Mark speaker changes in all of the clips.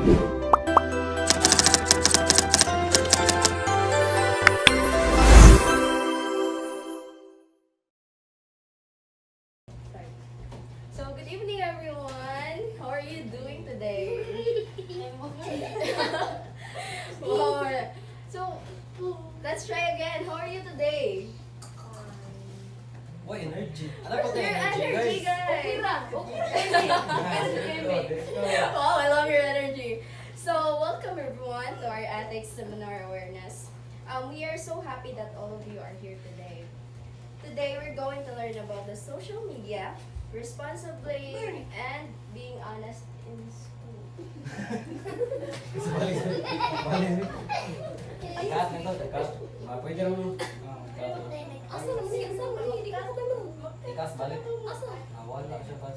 Speaker 1: So, good evening everyone. How are you doing today? Wow. So, let's try again. How are you today?
Speaker 2: Why energy? Ano
Speaker 1: Where's
Speaker 2: pa
Speaker 1: your
Speaker 2: tayo
Speaker 1: energy, guys? Wow, I love your energy. So, welcome everyone to our ethics seminar awareness. We are so happy that all of you are here today. Today, we're going to learn about the social media, responsibly, and being honest in school.
Speaker 2: Dekat na to, dekat. Pwede naman.
Speaker 1: Asa naman siya? Asa naman siya? Hindi ka
Speaker 2: Ikas balik.
Speaker 1: Asa?
Speaker 2: Wala siya pas.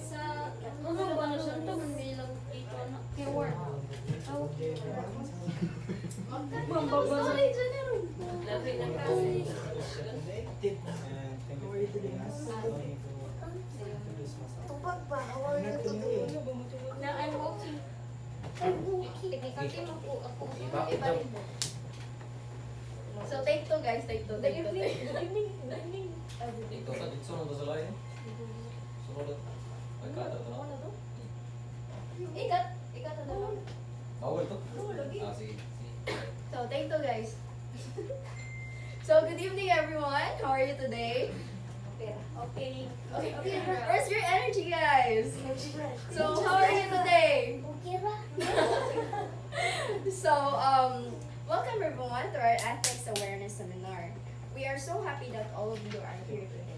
Speaker 1: Sa... Ano ba na siya? Ito, hindi lang dito na. Kaya work. Sorry, Janero. Labi na kasi.
Speaker 3: Tupag ba? How are you today?
Speaker 1: Na I'm okay. Technically, ako.
Speaker 2: Iba.
Speaker 1: So, take two guys, take two. Take two.
Speaker 2: Ito sa dito na to sa lain. Sunod. Ay kada to na.
Speaker 1: Ikat na naman.
Speaker 2: Bawal to.
Speaker 1: Lagi.
Speaker 2: Sige.
Speaker 1: So, take two guys. So, good evening everyone. How are you today? Okay. Where's your energy, guys? So, how are you today? So, welcome everyone to our ethics awareness seminar. We are so happy that all of you are here today.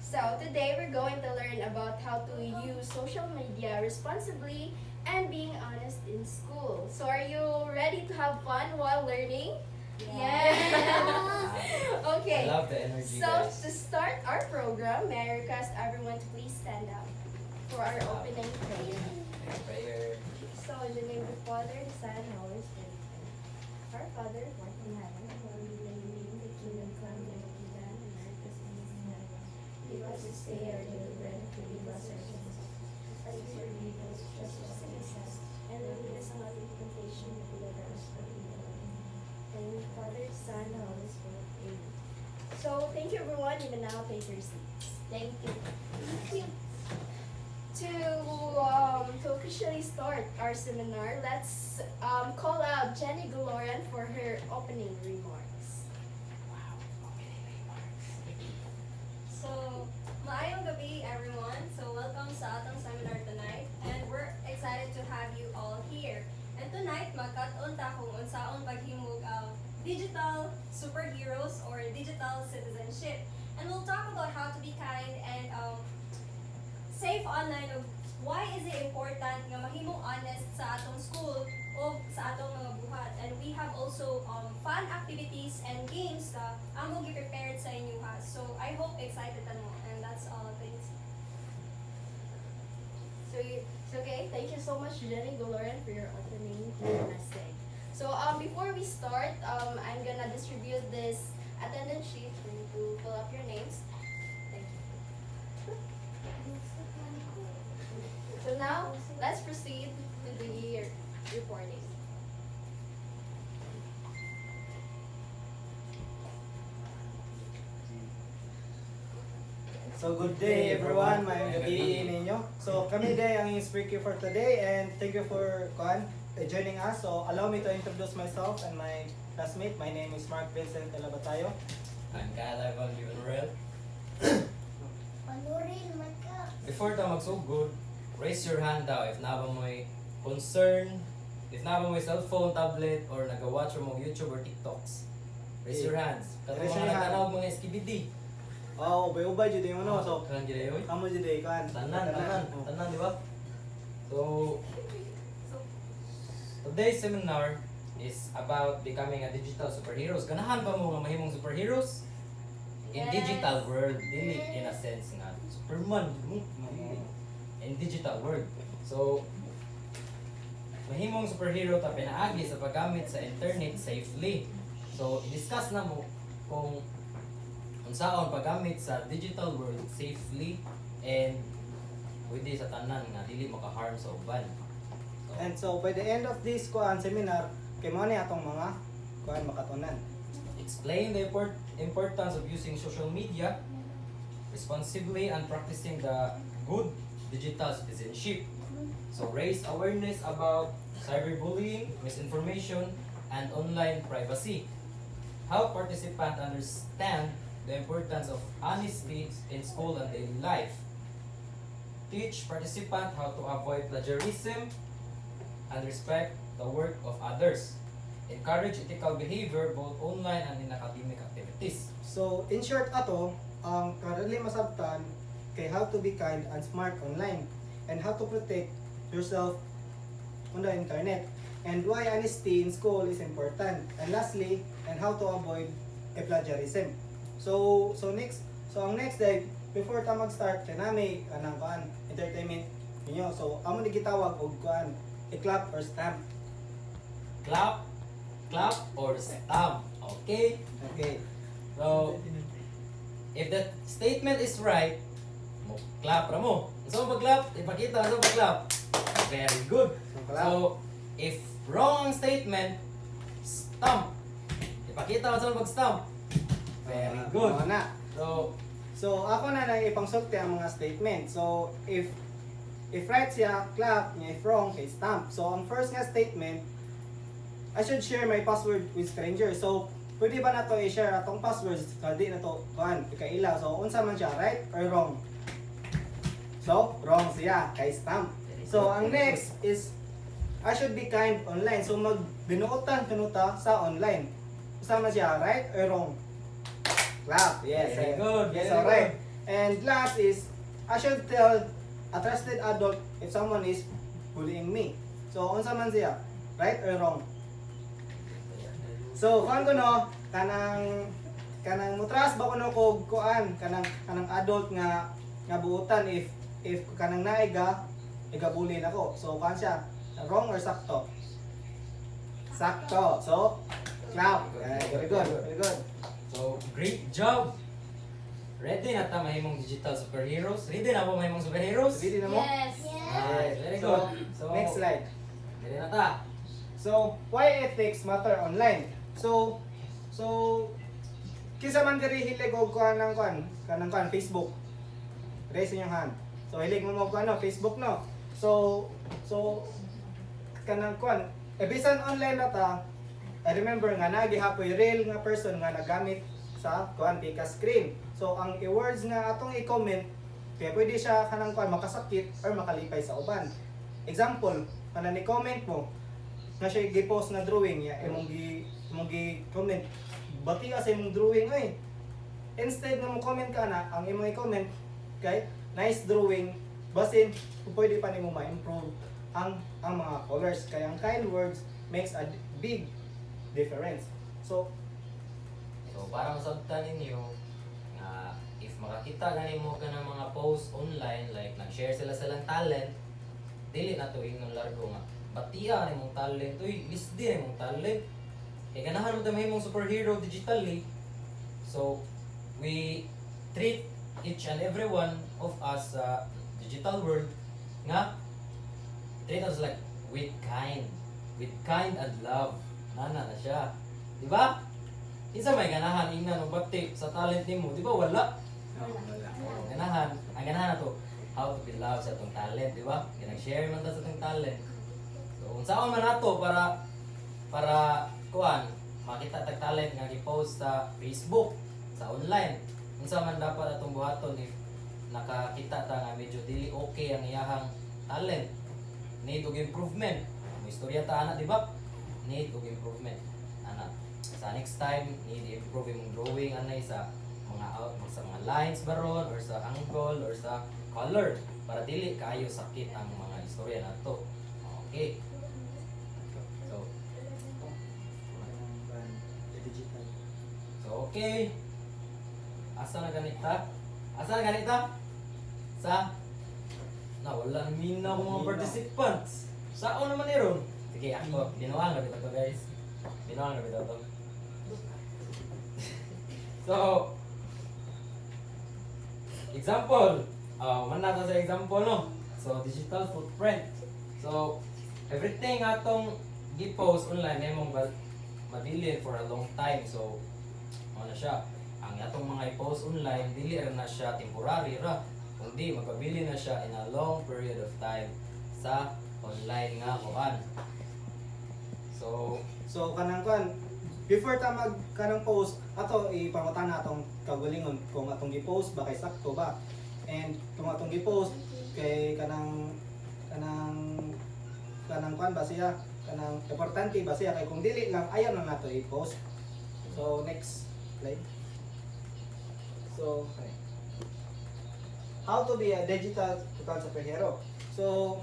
Speaker 1: So, today we're going to learn about how to use social media responsibly and being honest in school. So, are you ready to have fun while learning? Yes. Okay.
Speaker 2: I love the energy,
Speaker 1: So,
Speaker 2: guys.
Speaker 1: to start our program, may I request everyone to please stand up for our opening prayer.
Speaker 2: Prayer.
Speaker 1: So, in the name of the Father, the Son, and the Holy Spirit. Our Father, who art in heaven, hallowed be thy name. Thy kingdom come, thy will be done on earth as it is in heaven. Give us this day our daily bread, and forgive us our sins, as we forgive those who trespass against us. And lead us not into temptation, but deliver us from evil. In the name of the Father, the Son, and the Holy Spirit. Amen. So, thank you everyone. You can now take your seats. Thank you. To officially start our seminar, let's call out Jenny Galorian for her opening remarks.
Speaker 4: So, maayong gabi everyone. So, welcome sa atong seminar tonight. And we're excited to have you all here. And tonight, magkat-on ta kung unsaon paghimog ang digital superheroes or digital citizenship. And we'll talk about how to be kind and safe online of why is it important nga mahimong honest sa atong school o sa atong mga buhat. And we have also fun activities and games na amo gi-prepared sa inyo ha. So I hope excited ano. And that's all. Thanks.
Speaker 1: So okay, thank you so much Jenny Galorian for your opening message. So before we start, I'm gonna distribute this attendance sheet for you to fill up your names. Thank you. So now, let's proceed to the reporting.
Speaker 5: So good day everyone, may gabi ninyo. So kami day ang speaker for today and thank you for joining us. So allow me to introduce myself and my classmate. My name is Mark Vincent Elabatayo.
Speaker 2: I'm Kyle Ivan Givenrel.
Speaker 3: Panurin man ka.
Speaker 2: Before ta magsugod, raise your hand daw if naba mo'y concern, if naba mo'y cellphone, tablet, or nag-watch mo YouTube or TikToks. Raise your hands. Kasi
Speaker 5: Raise
Speaker 2: mga
Speaker 5: your hand.
Speaker 2: nagtanaw mga skibidi.
Speaker 5: Oh, ubay-ubay jud mo no. So
Speaker 2: Kan gila yun?
Speaker 5: amo jud day kan.
Speaker 2: Tanan, di ba? So, today's seminar is about becoming a digital superheroes. Ganahan pa mo nga mahimong superheroes? In
Speaker 1: Yes.
Speaker 2: digital world, dili in a sense nga Superman mo. In digital world. So, mahimong superhero ta pinaagi sa paggamit sa internet safely. So, i-discuss na mo kung unsaon paggamit sa digital world safely and pwede sa tanan nga dili maka-harm sa uban.
Speaker 5: And so by the end of this seminar, kay mo ni atong mga makatunan.
Speaker 2: Explain the importance of using social media responsibly and practicing the good digital citizenship. So raise awareness about cyberbullying, misinformation, and online privacy. Help participants understand the importance of honesty in school and daily life. Teach participants how to avoid plagiarism and respect the work of others. Encourage ethical behavior both online and in academic activities.
Speaker 5: So in short ato, ang currently masabtan kay how to be kind and smart online and how to protect yourself on the internet and why honesty in school is important, and lastly, and how to avoid a plagiarism. So ang next day before ta mag-start kay nami anang entertainment ninyo. So amo ni gitawag og i-clap or stamp.
Speaker 2: Clap, or stamp. Okay?
Speaker 5: Okay.
Speaker 2: So, if the statement is right, mo clap ra mo. So mag-clap, ipakita sa mag-clap. Very good.
Speaker 5: clap.
Speaker 2: So, if wrong ang statement, stamp. Ipakita sa mag-stamp. Very good.
Speaker 5: Mao na.
Speaker 2: So,
Speaker 5: ako na ipangsulti ang mga statement. So, if right siya, clap, if wrong, kay stamp. So, ang first nga statement, I should share my password with strangers. So, pwede ba na to i-share atong passwords? Di na to, ikaila. So, unsa man siya, right or wrong? So, wrong siya, kay stamp. So, ang next is, I should be kind online. So, magbinuotan kanuta sa online. Unsa man siya, right or wrong? Clap, yes.
Speaker 2: Very good,
Speaker 5: Yes,
Speaker 2: very
Speaker 5: alright. And last is, I should tell a trusted adult if someone is bullying me. So, unsa man siya, right or wrong? So, kuan ko no, kanang mutras ba ko no kog kanang adult nga buutan if kanang naiga bully nako. So, kuan siya, wrong or sakto? Sakto. So, clap. Very good. Very good.
Speaker 2: so great job. Ready na ta mahimong digital superheroes? Ready na ba mahimong superheroes?
Speaker 5: Ready na mo?
Speaker 1: Yes.
Speaker 2: Alright, very
Speaker 5: So,
Speaker 2: good. So,
Speaker 5: next slide.
Speaker 2: ready na ta.
Speaker 5: So, why ethics matter online? So kisa man diri hilig og kanang Facebook. Raise inyong hand. So hilig mo mo Facebook no. So kanang bisan online na ta. I remember nga nagihapoy real nga person nga nagamit sa pika screen. So ang i-words nga atong i-comment kaya pwede siya kanang makasakit or makalipay sa uban. Example, kanang ni-comment mo nga siya gi-post na drawing ya imong gi-comment bati ka sa imong drawing ay instead nga mo comment ka na ang imong i-comment kay nice drawing basin pwede pa nimo ma-improve ang mga colors kay ang kind words makes a big difference. So
Speaker 2: para masabtan ninyo nga if makakita gani mo ka ng mga post online like nag-share sila silang talent, dili na to ingnon largo nga batia ni mong talent, uy lisdi ni mong talent. Kaya ganahan mo tayo mong superhero digitally. So we treat each and every one of us sa digital world nga treat us like with kind and love. Nana na siya. Di ba? Isa may ganahan ingnan og bati sa talent nimo, di ba? Wala. Ganahan, ang ganahan na to how to be loved sa atong talent, di ba? Kaya nag-share man ta sa atong talent. So unsaon man nato para kuan makita tag talent nga gi-post sa Facebook, sa online. Unsa man dapat atong buhaton if nakakita ta nga medyo dili okay ang iyahang talent. Need og improvement. Mo istorya ta ana, di ba? Need og improvement. Ana, sa next time need improve imong drawing anay sa mga lines baron or sa angle or sa color para dili kaayo sakit ang mga istorya nato. Okay. So okay. Asa na ganita? Sa wala minaw mga participants. Sao naman ni ron? Sige, ako binuang na bitaw to guys. Binuang na bitaw to. So example, man nato sa example no. So digital footprint. So everything atong gi-post online ay mong madili for a long time. So ano na siya, ang atong mga i-post online dili ra na siya temporary ra, kundi magpabili na siya in a long period of time sa online nga kuan.
Speaker 5: So kanang kuan before ta mag kanang post ato ipangutan na atong kagalingon kung atong gi-post ba kay sakto ba. And kung atong gi-post kay kanang kuan ba siya, kanang importante ba siya kay kung dili lang ayaw na nato i-post. So next slide. So how to be a digital superhero. So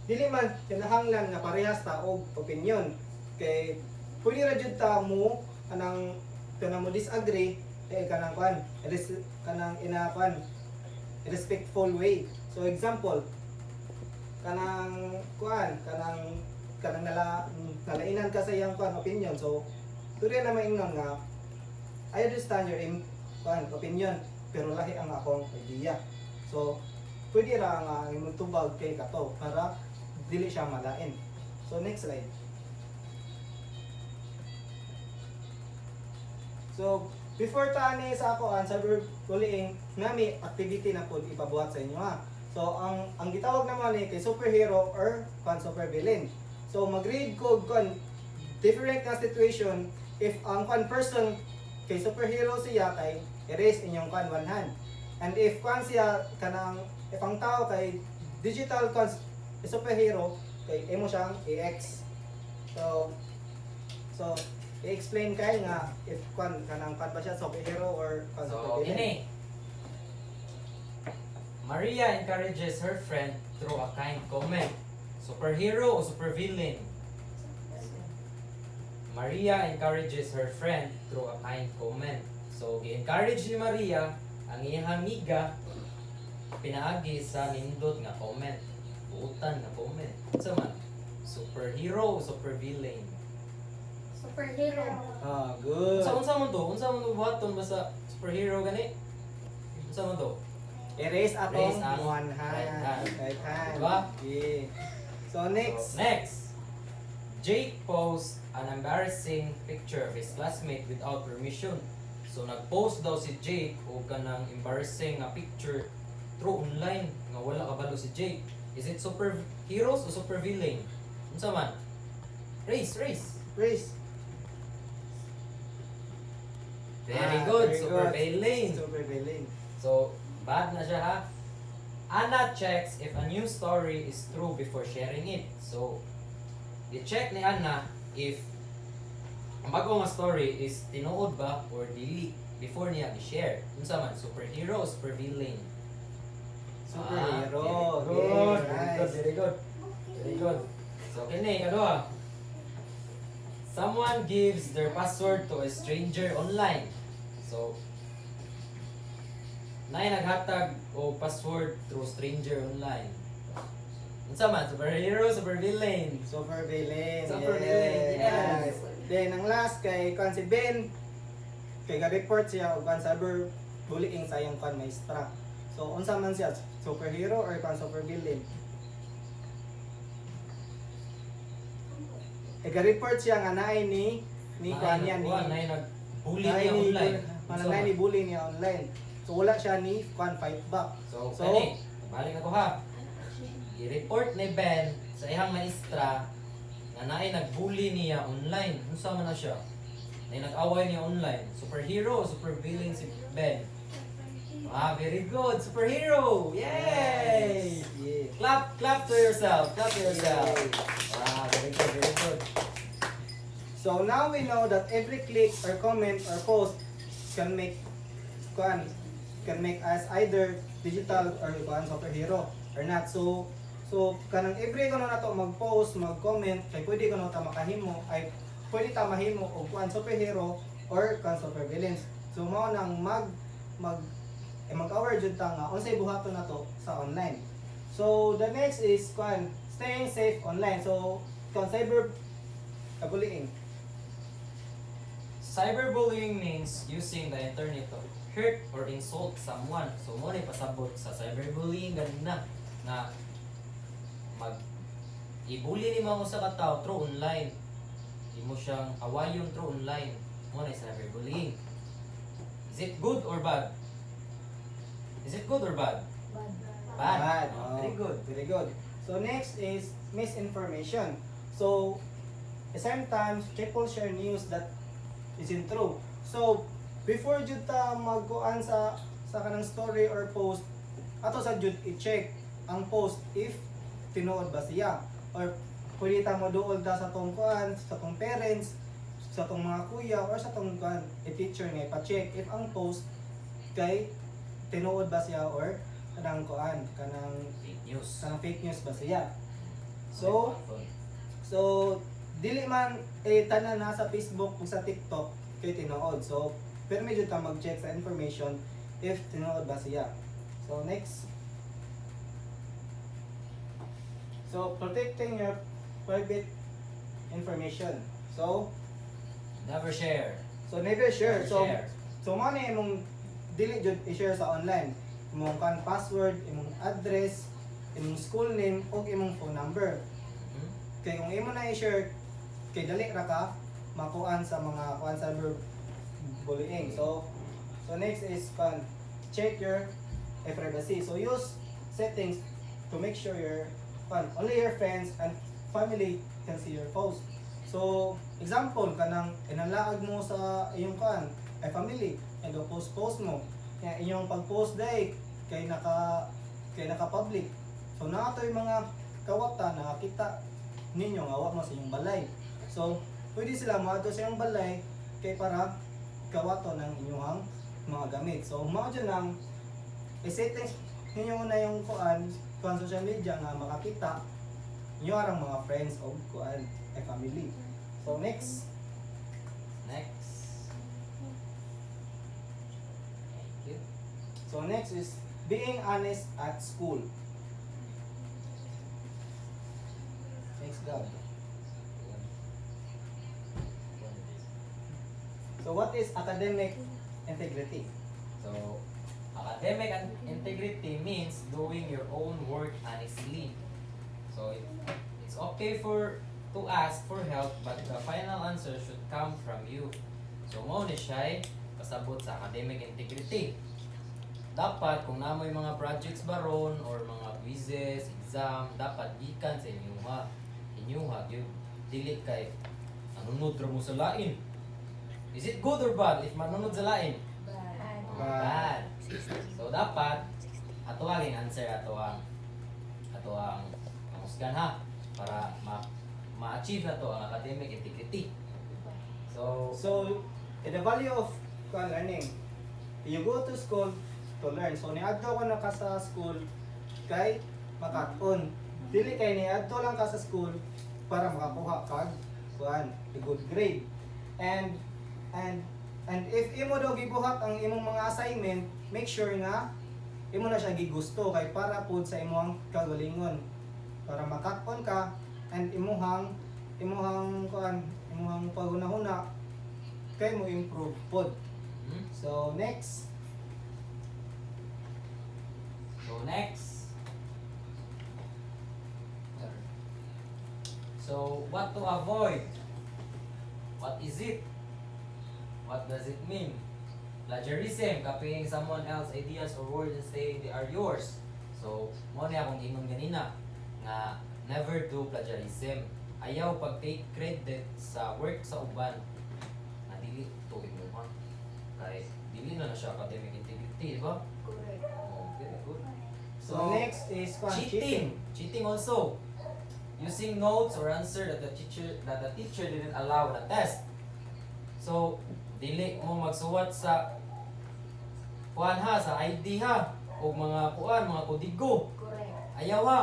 Speaker 5: dili man kinahanglan nga parehas ta og opinion kay pwede ra jud ta mo kanang mo disagree kanang kuan kanang kuan respectful way. So example kanang nalainan ka sa iyang kuan opinion. So pwede na maingnon nga I understand your opinion pero lahi ang akong idea. So pwede ra nga imong tubag kay kato para dili siya malain. So next slide. So before tani sa ako ang cyberbullying nami activity na pud ipabuhat sa inyo ha. So ang gitawag naman ni kay superhero or supervillain. So mag-read ko different ka situation if ang person kay superhero siya kay erase inyong one hand. And if siya kanang if ang tao kay digital superhero kay imo siyang i-X. So i-explain kay nga if kanang ba siya superhero or
Speaker 2: So
Speaker 5: supervillain.
Speaker 2: ini Maria encourages her friend through a kind comment. Superhero o supervillain? Maria encourages her friend through a kind comment. So gi-encourage ni Maria ang iyang amiga pinaagi sa nindot nga comment. Buutan nga comment. Unsa man? Superhero o supervillain?
Speaker 1: Superhero.
Speaker 5: Ah, good.
Speaker 2: Unsa man to? Unsa man buhaton basta superhero gani? Unsa man to?
Speaker 5: Erase atong
Speaker 2: Erase ang
Speaker 5: one hand.
Speaker 2: right hand.
Speaker 5: Right hand.
Speaker 2: Diba?
Speaker 5: Okay. So next.
Speaker 2: So, next, Jake posts an embarrassing picture of his classmate without permission. So nag-post daw si Jake o kanang embarrassing nga picture through online nga wala kabalo si Jake. Is it superheroes o supervillain? Unsa man? Race.
Speaker 5: Race.
Speaker 2: Very good,
Speaker 5: very
Speaker 2: supervillain.
Speaker 5: Supervillain.
Speaker 2: So bad na siya ha. Anna checks if a news story is true before sharing it. So i-check ni Anna if ang bago nga story is tinuod ba or dili before niya i-share. Unsa man, superhero o supervillain?
Speaker 5: Superhero.
Speaker 2: Good.
Speaker 5: Nice.
Speaker 2: Very good. Very good. So kini kadua. Someone gives their password to a stranger online. So nay naghatag o password through stranger online. Unsa man, superhero, supervillain?
Speaker 5: Supervillain.
Speaker 2: Supervillain, yes.
Speaker 5: Then ang last kay si Ben kay ga-report siya og cyber bullying sa iyang maestra. So unsa man siya, superhero or supervillain? Ga-report siya nga naay ni kanya ni
Speaker 2: Nay nag-bully
Speaker 5: naay
Speaker 2: niya online.
Speaker 5: Mananay ni bully niya online. So wala siya ni fight back.
Speaker 2: So,
Speaker 5: So,
Speaker 2: kani, balik ako ha. I-report ni Ben sa iyang maestra nga naay nagbully niya online. Unsa man na siya? Nay nag-away niya online. Superhero, supervillain si Ben. Very good. Superhero. Yay!
Speaker 5: Yeah.
Speaker 2: Clap to yourself. Clap to yourself. Very good, very good.
Speaker 5: So now we know that every click or comment or post can make us either digital or superhero or not. So kanang every na to mag-post, mag-comment kay pwede kuno ta makahimo ay pwede ta mahimo og superhero or supervillain. So mao nang mag-aware jud ta nga unsay buhaton nato sa online. So the next is staying safe online. So cyberbullying.
Speaker 2: Cyberbullying means using the internet to hurt or insult someone. So mo ni pasabot sa cyberbullying ganina na ibuli ni mo sa katao through online. Imo siyang awayon through online. Mo na cyberbullying. Is it good or bad? Is it good or bad? Bad.
Speaker 5: Bad.
Speaker 2: Oh, very good.
Speaker 5: Very good. So next is misinformation. So sometimes people share news that isn't true. So before jud ta magkuan sa kanang story or post, ato sa jud i-check ang post if tinuod ba siya, or pwede ta moduol ta sa tong kuan, sa tong parents, sa tong mga kuya, or sa tong kuan i-teacher nga ipa-check if ang post kay tinuod ba siya or kanang kuan, kanang
Speaker 2: Fake news.
Speaker 5: fake news ba siya. So dili man tanan na sa Facebook ug sa TikTok kay tinuod. So pero medyo ta mag-check sa information if tinuod ba siya. So next. So protecting your private information. So
Speaker 2: Never share.
Speaker 5: never share.
Speaker 2: Never
Speaker 5: So
Speaker 2: share.
Speaker 5: mo na imong dili jud i-share sa online. Imong kan password, imong address, imong school name ug imong phone number.
Speaker 2: Mhm.
Speaker 5: Kay kung imo na i-share kay dali ra ka makuan sa mga kuan cyber bullying. So next is check your privacy. So use settings to make sure only your friends and family can see your post. So example kanang inalaag mo sa iyong family, and post mo. Kaya inyong pag-post day kay naka public. So nato yung mga kawata nakakita ninyo nga wa mo sa inyong balay. So pwede sila moadto sa inyong balay kay para kawato ng inyong mga gamit. So mao dyan ang i-settings ninyo na yung social media nga makakita inyo arang mga friends o family. So next.
Speaker 2: Next. Thank you.
Speaker 5: So next is being honest at school. Next God. So what is academic integrity?
Speaker 2: So, academic integrity means doing your own work honestly. So, it's okay to ask for help, but the final answer should come from you. So, mo ni siya kasabot sa academic integrity. Dapat kung namoy mga projects baron or mga quizzes, exam, dapat gikan sa inyuha gyud dili kay nanunod ra mo sa lain. Is it good or bad if manunod sa lain? Bad. So dapat ato ang answer ato ang husgan ha para ma-achieve na to ang academic integrity. So
Speaker 5: The value of learning. You go to school to learn. So niadto ka na ka sa school kay makaton. Dili kay niadto lang ka sa school para makakuha kag a good grade. And if imo daw gibuhat ang imong mga assignment, make sure nga imo na siya gigusto kay para pud sa imong kagalingon. Para makaton ka and imuhang paghunahuna kay mo improve pod. So next.
Speaker 2: So what to avoid? What is it? What does it mean? Plagiarism, copying someone else's ideas or words and saying they are yours. So, mo na akong ingon ganina nga never do plagiarism. Ayaw pag-take credit sa work sa uban. Na dili to imuha. Kay dili na siya academic integrity, di ba?
Speaker 1: Correct.
Speaker 2: Oh, very good.
Speaker 5: So next is
Speaker 2: cheating. Cheating also. Using notes or answer that the teacher didn't allow in a test. So, dili mo magsuwat sa sa ID ha o mga mga kodigo.
Speaker 1: Correct.
Speaker 2: Ayaw ha.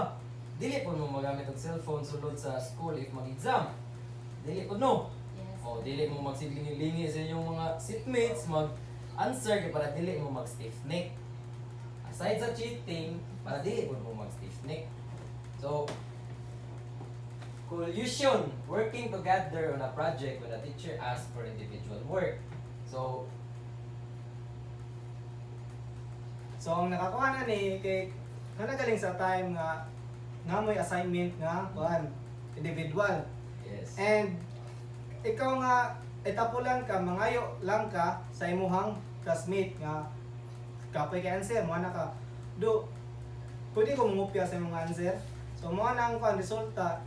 Speaker 2: Dili po mo magamit og cellphone sulod sa school if mag-exam. Dili po no.
Speaker 1: Yes.
Speaker 2: O dili mo magsilingi-lingi sa inyong mga seatmates mag-answer kay para dili mo mag-stiff neck. Aside sa cheating, para dili po mo mag-stiff neck. So, collusion, working together on a project when a teacher asks for individual work. So
Speaker 5: ang nakakuha na ni kay nagaling sa time nga mo'y assignment nga individual.
Speaker 2: Yes.
Speaker 5: And ikaw nga etapulan ka, mangayo lang ka sa imuhang classmate nga kapoy kay answer mo na ka. Do pwede ko mangupya sa imong answer. So mo nang kan resulta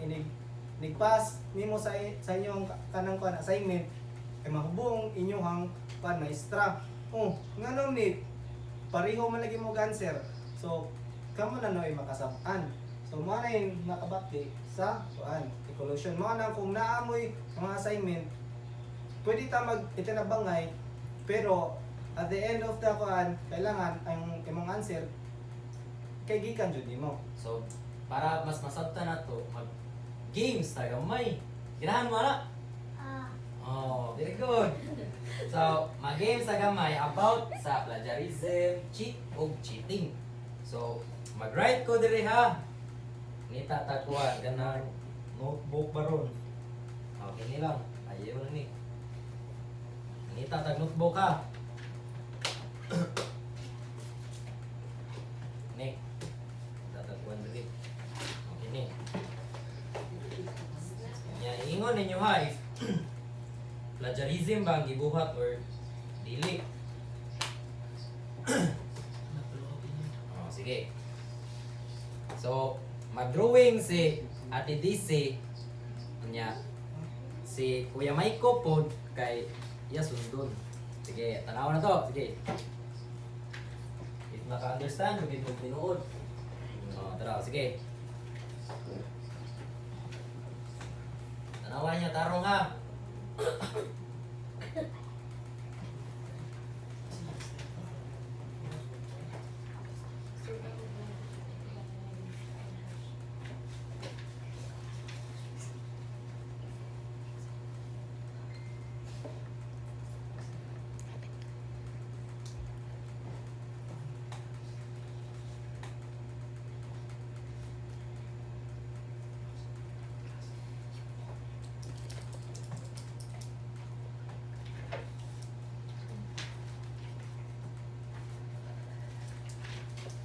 Speaker 5: nigpass nimo sa inyong kanang kan assignment kay mahubong inyong kan maestra. Oh, ngano ni pareho man lagi mo answer. So kamo na noy makasab-an. So mo na yung nakabati sa kuan evolution mo na kung naamoy mga assignment pwede ta mag itinabangay pero at the end of the kuan kailangan ang imong answer kay gikan jud nimo.
Speaker 2: So, para mas masabta na to, mag-games tayo may. Ganahan mo na? Oh, very good. So, mag-games sa gamay about sa plagiarism, cheat o cheating. So, mag-write ko diri ha. Nita takuan ganang notebook baron. Okay ni lang. Ayaw na ni. Nita tag notebook ha. Nick. Tatakuan diri. Okay ni. Ya, ingon ninyo ha if plagiarism ba ang gibuhat or dili? Oh, sige. So, mag-drawing si Ate DC nya si Kuya Maiko pod kay iya sundon. Sige, tanaw na to. Sige. If naka-understand, magiging mo tinuod. Oh, tara, sige. Tanawan niya tarong ha.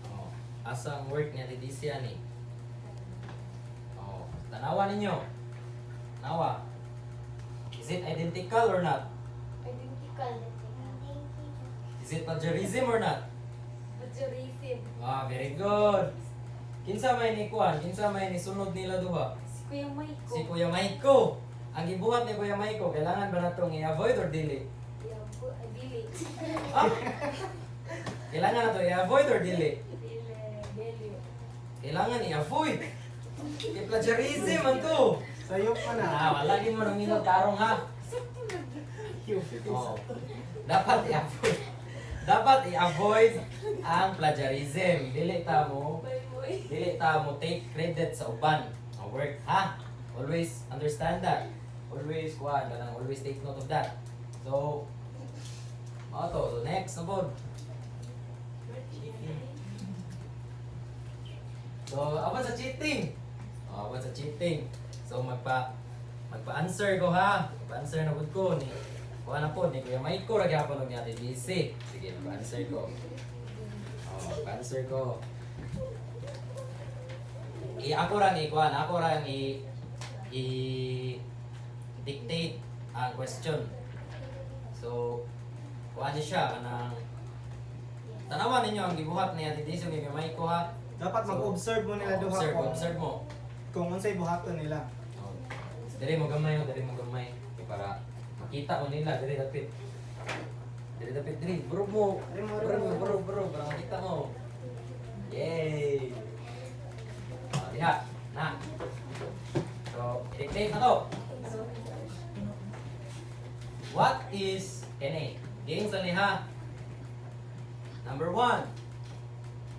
Speaker 2: Oh, asa ang work niya di siya ni. Oh, tanawa ninyo. Nawa. Is it identical or not?
Speaker 1: Identical.
Speaker 2: Is it plagiarism or not?
Speaker 1: Plagiarism.
Speaker 2: Ah, very good. Kinsa may ni kuan? Kinsa may ni sunod nila duha?
Speaker 1: Si Kuya Maiko.
Speaker 2: Si Kuya Maiko. Ang gibuhat ni Kuya Maiko, kailangan ba natong i-avoid or dili?
Speaker 1: Dili.
Speaker 2: Ah? Kailangan na to i-avoid or dili?
Speaker 1: Dili.
Speaker 2: Kailangan i-avoid. I-plagiarism man to.
Speaker 5: Sayo ka na.
Speaker 2: Ah, wala din mo nang minot tarong ha. Oh. Dapat i-avoid. Dapat i-avoid ang plagiarism. Dili ta mo take credit sa uban ang work ha. Always understand that. Always kuan, always take note of that. So, mao to. So next na pod. So, about sa cheating. About sa cheating. So, magpa-answer ko ha. Magpa-answer na pod ko ni kuha na po ni Kuya Maiko ra gyapon og Ate DC. Sige, magpa-answer ko. Magpa-answer ko. Ako ra i-dictate ang question. So, kuha niya siya kanang tanawan ninyo ang gibuhat ni Ate DC ug ni Kuya Maiko ha.
Speaker 5: Dapat mag-observe mo nila duha
Speaker 2: Observe mo.
Speaker 5: kung unsay buhaton nila.
Speaker 2: Diri mo gamay. Para makita ko nila, diri dapit. Bro mo. Bro, para makita mo. Yay! Diha, na. So, i-dictate na to. What is NA? Games na niha. Number 1.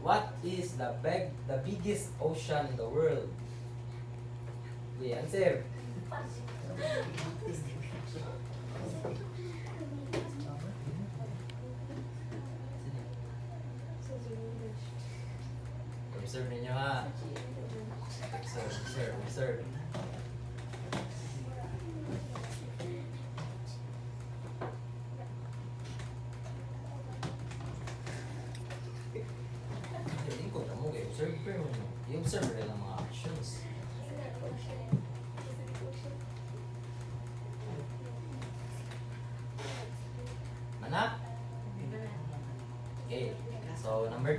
Speaker 2: What is the biggest ocean in the world? The answer. Observe ninyo ha. Observe. Hindi ko tamo kayo. Observe pero i-observe rin ang mga actions.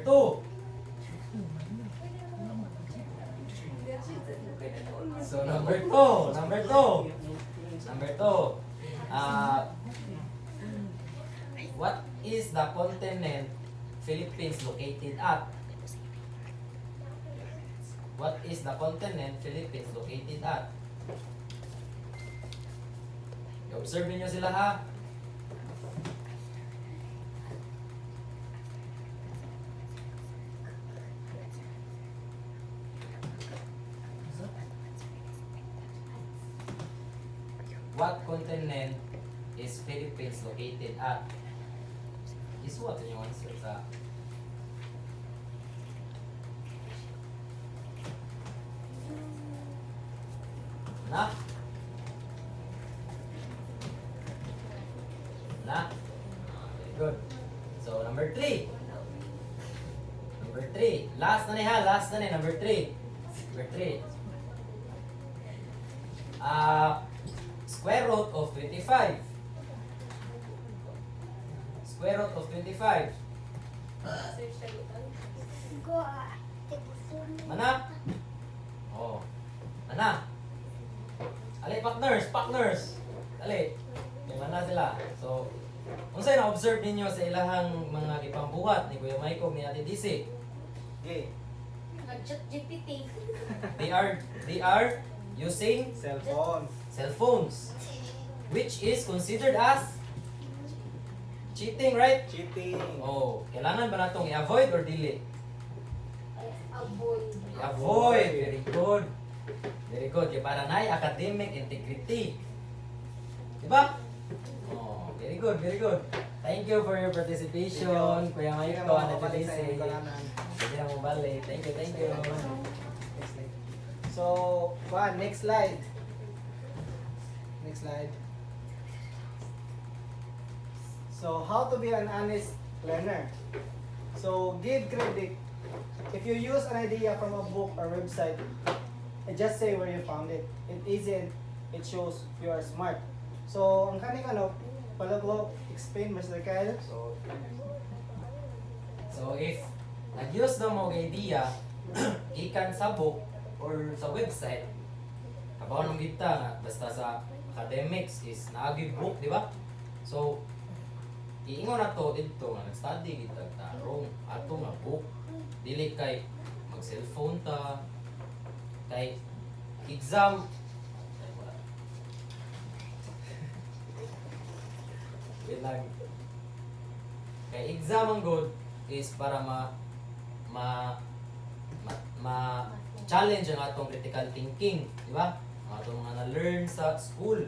Speaker 2: 2. So number 2. What is the continent Philippines located at? What is the continent Philippines located at? Observe niyo sila ha. What continent is Philippines located at? Is what yung answer sa na? Na? Okay, good. So, number 3. Number 3. Last na ni ha. Last na ni. Number 3. Number 3. Square root of 25. Square root of 25.
Speaker 1: Go, take phone.
Speaker 2: Mana? Oh. Mana? Ali, partners. Ali. May mana sila. So, unsay na-observe ninyo sa ilahang mga gipambuhat ni Kuya Maikog ni Ate DC?
Speaker 5: Okay.
Speaker 1: Nag-chat GPT.
Speaker 2: They are using
Speaker 5: Cellphone.
Speaker 2: cell phones, which is considered as cheating, right?
Speaker 5: Cheating.
Speaker 2: Oh, kailangan ba natong i-avoid or dili?
Speaker 1: Avoid.
Speaker 2: I-avoid. Very good. Very good. Kaya para na academic integrity. Diba? Oh, very good, very good. Thank you for your participation. Kuya
Speaker 5: Hindi
Speaker 2: Maiko,
Speaker 5: na
Speaker 2: Ate
Speaker 5: mabalik sa
Speaker 2: Daisy.
Speaker 5: iyong kalanan.
Speaker 2: Hindi na mo balik. Thank you, thank you.
Speaker 5: Next slide. So, next slide. Next slide. So, how to be an honest learner. So, give credit. If you use an idea from a book or website, just say where you found it. It isn't, it shows you are smart. So, ang kaning pala ko explain, Mr. Kyle.
Speaker 2: So if nag-use na mo og idea ikan sa book or sa website, kabaw nung kita nga basta sa academics is naagi book, di ba? So iingon na to dito nga nag-study kita tarong ato nga book, dili kay mag-cellphone ta kay exam. Wait lang. Kay exam ang good is para challenge ang atong critical thinking, di ba? Ang atong mga na-learn sa school.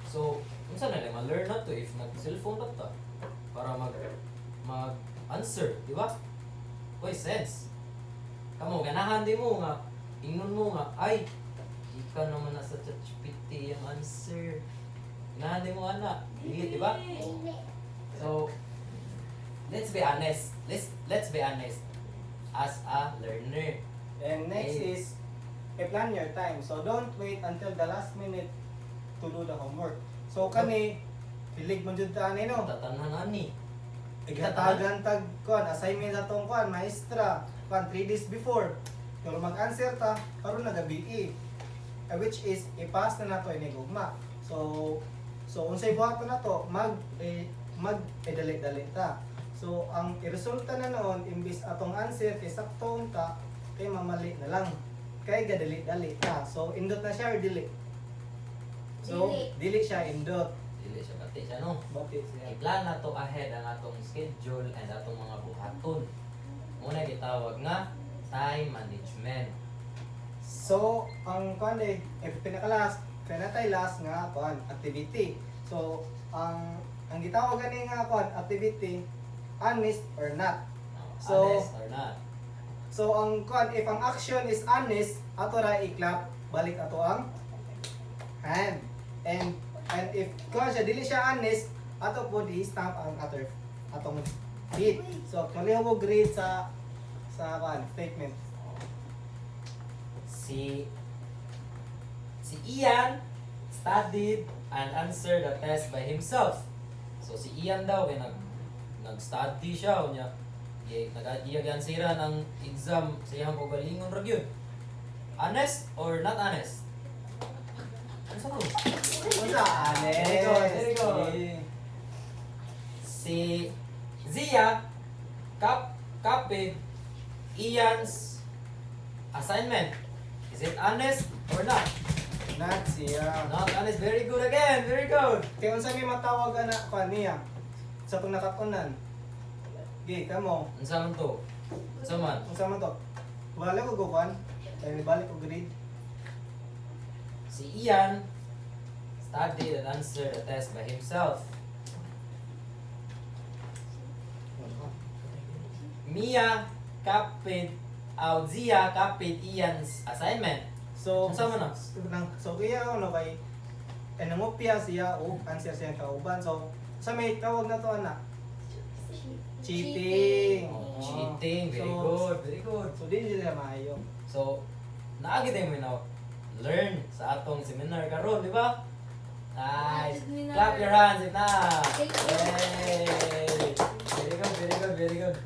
Speaker 2: So, unsa na lang ma-learn na to if nag-cellphone na ta para mag-answer, di ba? Koy sense. Kamo ganahan di mo nga ingon mo nga ay ika naman na sa ChatGPT ang answer. Ganahan di mo ana. Dili, di ba? So, let's be honest. Let's be honest as a learner.
Speaker 5: And next
Speaker 2: Okay.
Speaker 5: is, plan your time. So don't wait until the last minute to do the homework. So kami, pilig mo jud ta no.
Speaker 2: Tatanhan ani.
Speaker 5: Igatagan tag assignment sa tong maestra, 3 days before. Pero mag-answer ta karon na gabi which is i-pass na nato ini gugma. So unsay buhaton nato dali ta. So ang iresulta na noon imbis atong answer kay sakto ta kay mamali na lang. Kay gadali-dali ta. So indot na siya or dili? So dili siya indot.
Speaker 2: Dili siya bati siya no.
Speaker 5: Bakit siya?
Speaker 2: I-plan na to ahead ang atong schedule and atong mga buhaton. Muna gitawag nga time management.
Speaker 5: So ang if pinakalas natay last nga activity. So ang gitawag gani nga activity honest or not. So-
Speaker 2: Honest or not?
Speaker 5: So ang if ang action is honest, ato ra i-clap balik ato ang hand. And if siya dili siya honest, ato po di-stamp ang atong feet. So kaliho mo grade sa statement.
Speaker 2: Si Ian studied and answered the test by himself. So si Ian daw kay nag-study siya unya nag-agiyagan sira ng exam sa iyang kaugalingon ra gyud. Honest or not honest? Ano sa to?
Speaker 5: Unsa honest?
Speaker 2: Very good, very good.
Speaker 5: Sige.
Speaker 2: Si Zia copied Ian's assignment. Is it honest or not?
Speaker 5: Not siya.
Speaker 2: Not honest. Very good again. Very good.
Speaker 5: Kaya unsa may matawag na kaniya sa pag nakatunan? Gi, kamo.
Speaker 2: Unsa man to? Unsa man?
Speaker 5: Unsa man to? Wala ko guban. Kaya balik ko grade.
Speaker 2: Si Ian studied and answered the test by himself. Mia copied Zia copied Ian's assignment.
Speaker 5: So,
Speaker 2: Unsa man na?
Speaker 5: So kaya ano kay nangopya siya o answer siya kauban. So sa may tawag na to ana. Cheating.
Speaker 2: Oh, cheating. Very
Speaker 5: So,
Speaker 2: good. Very good.
Speaker 5: So di sila maayo.
Speaker 2: So, naagi tayo mo learn sa atong seminar karon, di ba? Nice.
Speaker 4: Seminar.
Speaker 2: Clap your hands if na.
Speaker 4: Thank you.
Speaker 2: Yay. Very good, very good, very good.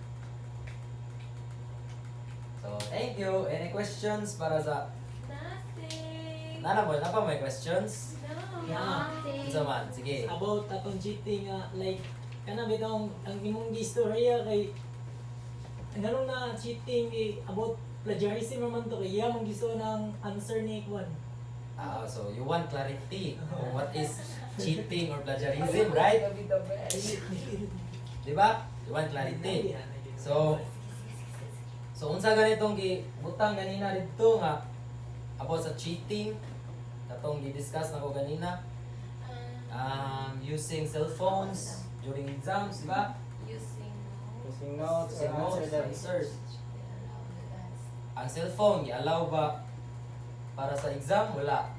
Speaker 2: So, thank you. Any questions para sa
Speaker 4: Nothing.
Speaker 2: Nana boy, napa may questions?
Speaker 4: No.
Speaker 3: Yeah.
Speaker 4: Nothing.
Speaker 2: Unsa man? Sige.
Speaker 3: About atong cheating like kana bitong ang imong gistorya kay ngano na cheating about plagiarism naman to kay mong gisto ng answer ni Kwan.
Speaker 2: So you want clarity on what is cheating or plagiarism, right? Di ba? You want clarity. So unsa ganitong gibutang ganina dito nga about sa cheating katong gi-discuss nako ganina using cell phones during exams, di ba?
Speaker 4: Using
Speaker 5: Using notes or
Speaker 2: Using notes,
Speaker 5: answer that.
Speaker 2: answers. Ang cellphone i-allow ba para sa exam? Wala.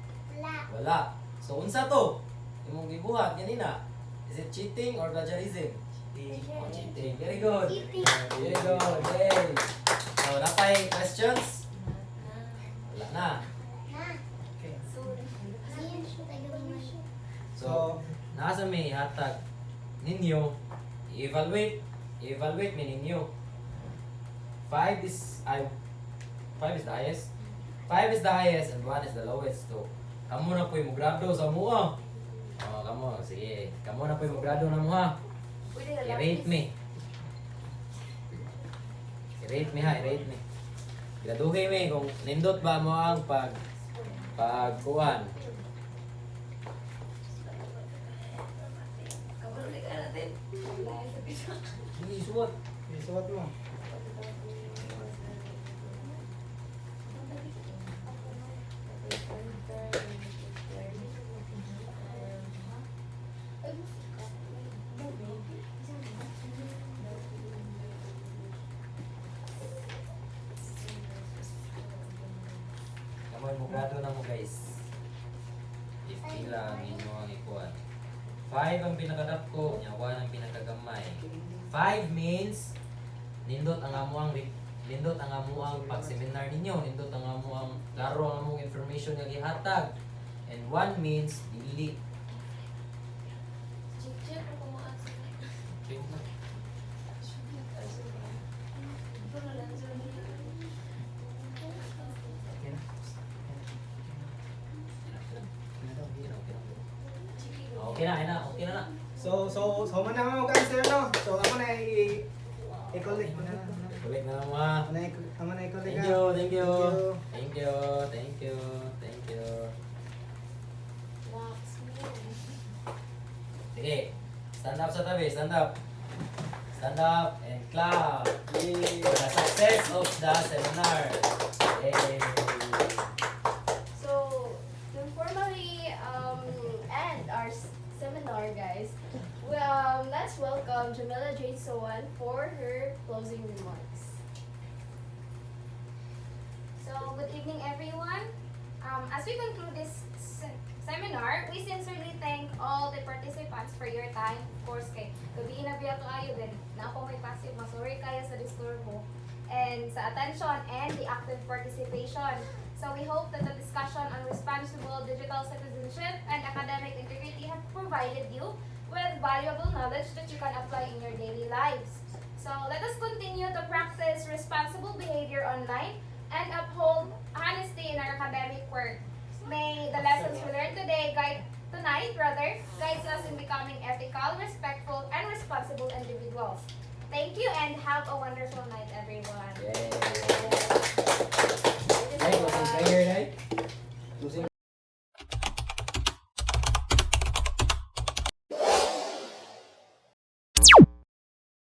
Speaker 2: Wala. So unsa to? Imong gibuhat ganina. Is it cheating or plagiarism? Oh, cheating. Very good. Very good. Yay. So, napay questions? Wala na.
Speaker 5: Okay.
Speaker 2: So, nasa may hatag ninyo, i-evaluate mi ninyo. 5 is the highest. 5 is the highest and 1 is the lowest. So, kamo na po yung grado sa mua. Oh, kamo, sige. Kamo na po yung grado na mua. I-rate me. I-rate me ha, i-rate me. Graduhin me kung nindot ba mo ang pagkuhan. Sige, suwat.
Speaker 5: Isuot mo.
Speaker 2: Kamoy mo grado na mo guys. If pila ang inyo ang ikuan. 5 ang pinakadapko, nya 1 ang pinakagamay. 5 means nindot ang amuang pag-seminar ninyo, nindot ang amuang klaro ang among information nga gihatag. And 1 means dili. Okay na.
Speaker 5: So man na mo answer no. So ako na i-collect mo na.
Speaker 2: Kulik na lang mga.
Speaker 5: Ako na i-collect.
Speaker 2: Thank you. Sige, stand up sa tabi, stand up. Stand up and clap.
Speaker 5: Yay.
Speaker 2: For the success of the seminar. Yay.
Speaker 1: So, to formally end our seminar, guys, let's welcome Jamila J. Sowan for her closing remarks.
Speaker 6: So, good evening everyone. As we conclude this seminar, we sincerely thank all the participants for your time. Of course, kay gabi na biya kayo din. Na po may passive, masorry kayo sa disturbo. And sa attention and the active participation. So we hope that the discussion on responsible digital citizenship and academic integrity have provided you with valuable knowledge that you can apply in your daily lives. So let us continue to practice responsible behavior online and uphold honesty in our academic work. May the lessons we learned today guide guides us in becoming ethical, respectful, and responsible individuals. Thank you and have a wonderful night, everyone.
Speaker 2: Yay!